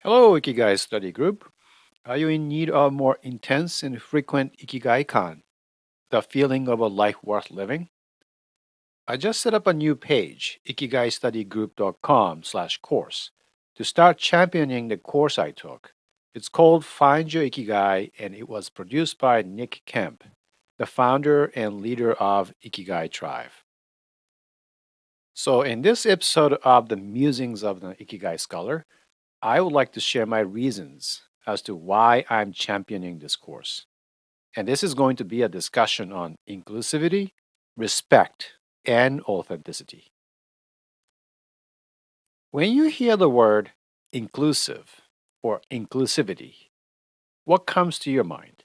Hello, Ikigai study group. Are you in need of more intense and frequent Ikigai Con, the feeling of a life worth living? I just set up a new page, ikigaistudy.group.com/course, to start championing the course I took. It's called Find Your Ikigai, and it was produced by Nick Kemp, the founder and leader of Ikigai Tribe. So, in this episode of the Musings of the Ikigai Scholar, I would like to share my reasons as to why I'm championing this course. And this is going to be a discussion on inclusivity, respect, and authenticity. When you hear the word inclusive or inclusivity, what comes to your mind?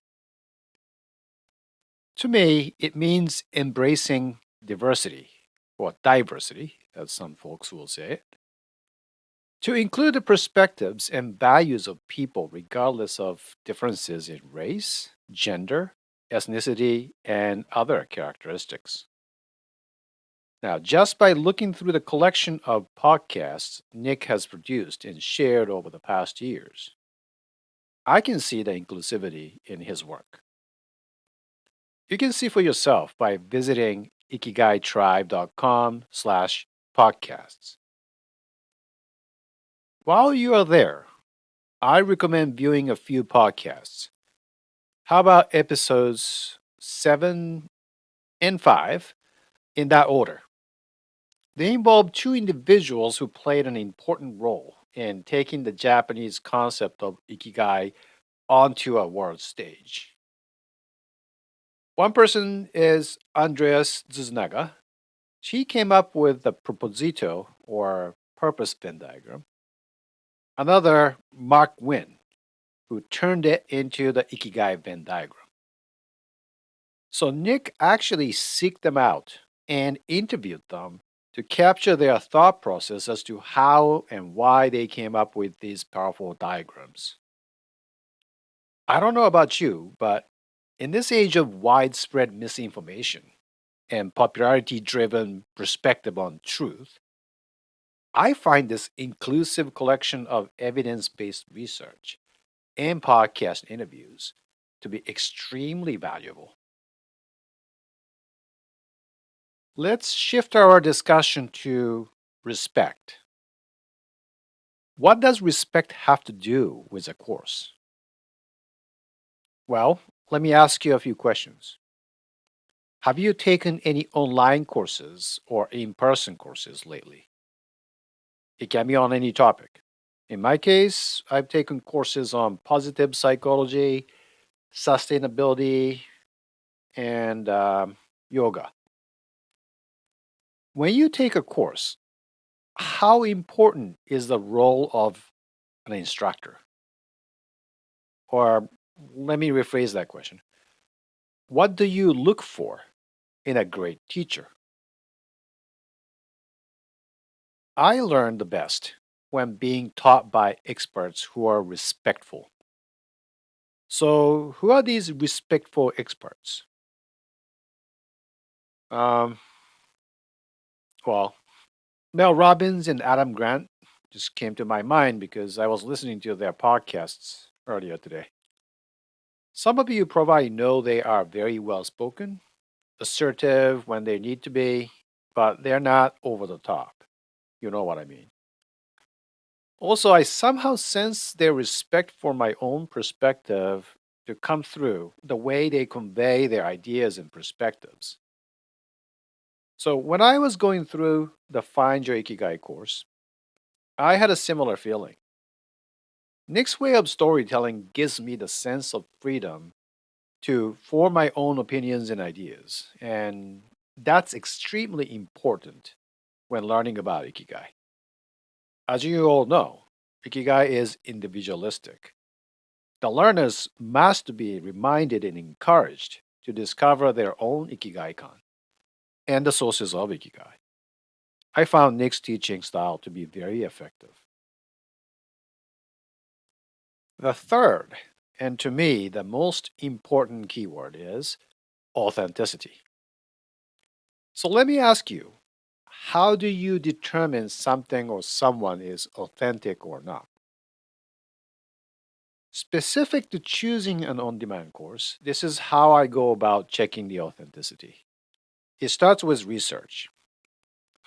To me, it means embracing diversity or diversity, as some folks will say it, to include the perspectives and values of people regardless of differences in race, gender, ethnicity, and other characteristics. Now, just by looking through the collection of podcasts Nick has produced and shared over the past years, I can see the inclusivity in his work. You can see for yourself by visiting ikigaitribe.com/podcasts. While you are there, I recommend viewing a few podcasts. How about episodes 7 and 5 in that order? They involve two individuals who played an important role in taking the Japanese concept of ikigai onto a world stage. One person is Andreas Zuznaga. She came up with the proposito or purpose Venn diagram. Another, Mark Wynn, who turned it into the Ikigai Venn diagram. So Nick actually seeked them out and interviewed them to capture their thought process as to how and why they came up with these powerful diagrams. I don't know about you, but in this age of widespread misinformation and popularity driven perspective on truth, I find this inclusive collection of evidence based research and podcast interviews to be extremely valuable. Let's shift our discussion to respect. What does respect have to do with a course? Well, let me ask you a few questions. Have you taken any online courses or in person courses lately? It can be on any topic. In my case, I've taken courses on positive psychology, sustainability, and yoga. When you take a course, how important is the role of an instructor? Or let me rephrase that question. What do you look for in a great teacher? I learn the best when being taught by experts who are respectful. So, who are these respectful experts? Um, well, Mel Robbins and Adam Grant just came to my mind because I was listening to their podcasts earlier today. Some of you probably know they are very well spoken, assertive when they need to be, but they're not over the top. You know what I mean. Also, I somehow sense their respect for my own perspective to come through the way they convey their ideas and perspectives. So, when I was going through the Find Your Ikigai course, I had a similar feeling. Nick's way of storytelling gives me the sense of freedom to form my own opinions and ideas, and that's extremely important when learning about Ikigai. As you all know, Ikigai is individualistic. The learners must be reminded and encouraged to discover their own Ikigai Kan and the sources of Ikigai. I found Nick's teaching style to be very effective. The third, and to me the most important keyword, is authenticity. So let me ask you, how do you determine something or someone is authentic or not? Specific to choosing an on demand course, this is how I go about checking the authenticity. It starts with research.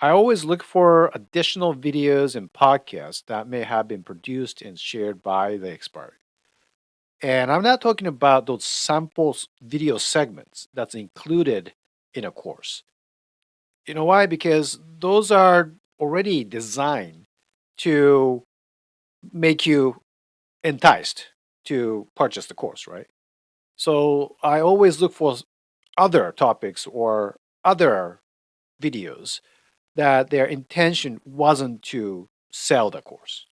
I always look for additional videos and podcasts that may have been produced and shared by the expert. And I'm not talking about those samples video segments that's included in a course. You know why? Because those are already designed to make you enticed to purchase the course, right? So I always look for other topics or other videos that their intention wasn't to sell the course.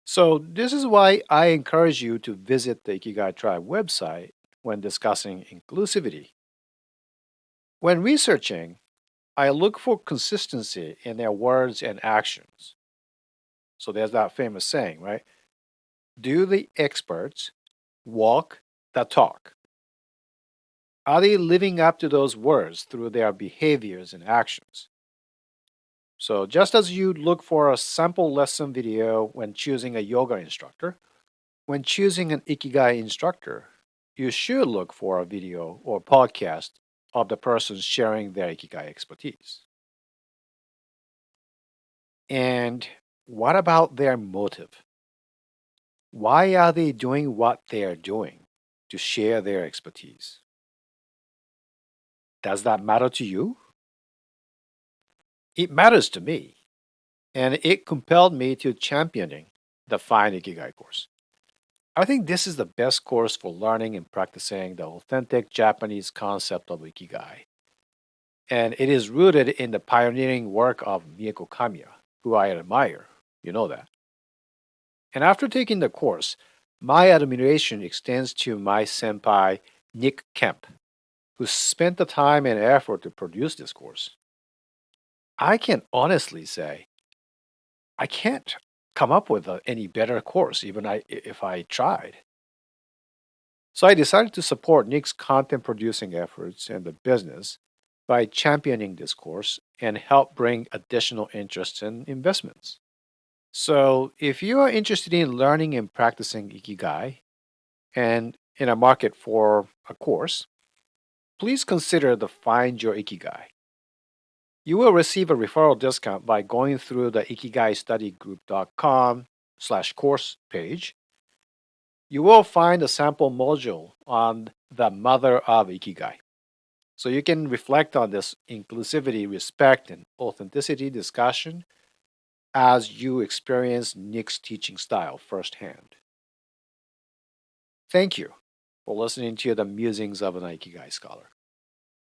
So this is why I encourage you to visit the Ikigai Tribe website when discussing inclusivity. When researching, I look for consistency in their words and actions. So there's that famous saying, right? Do the experts walk the talk? Are they living up to those words through their behaviors and actions? So, just as you look for a sample lesson video when choosing a yoga instructor, when choosing an Ikigai instructor, you should look for a video or podcast of the person sharing their Ikigai expertise. And what about their motive? Why are they doing what they are doing to share their expertise? Does that matter to you? It matters to me, and it compelled me to championing the Find Ikigai course. I think this is the best course for learning and practicing the authentic Japanese concept of Ikigai. And it is rooted in the pioneering work of Mieko Kamiya, who I admire. You know that. And after taking the course, my admiration extends to my senpai, Nick Kemp, who spent the time and effort to produce this course. I can honestly say I can't come up with any better course, if I tried. So I decided to support Nick's content producing efforts and the business by championing this course and help bring additional interest and investments. So if you are interested in learning and practicing Ikigai and in a market for a course, please consider the Find Your Ikigai. You will receive a referral discount by going through the ikigaistudy.com/course page. You will find a sample module on the mother of Ikigai. So you can reflect on this inclusivity, respect, and authenticity discussion as you experience Nick's teaching style firsthand. Thank you for listening to the Musings of an Ikigai Scholar.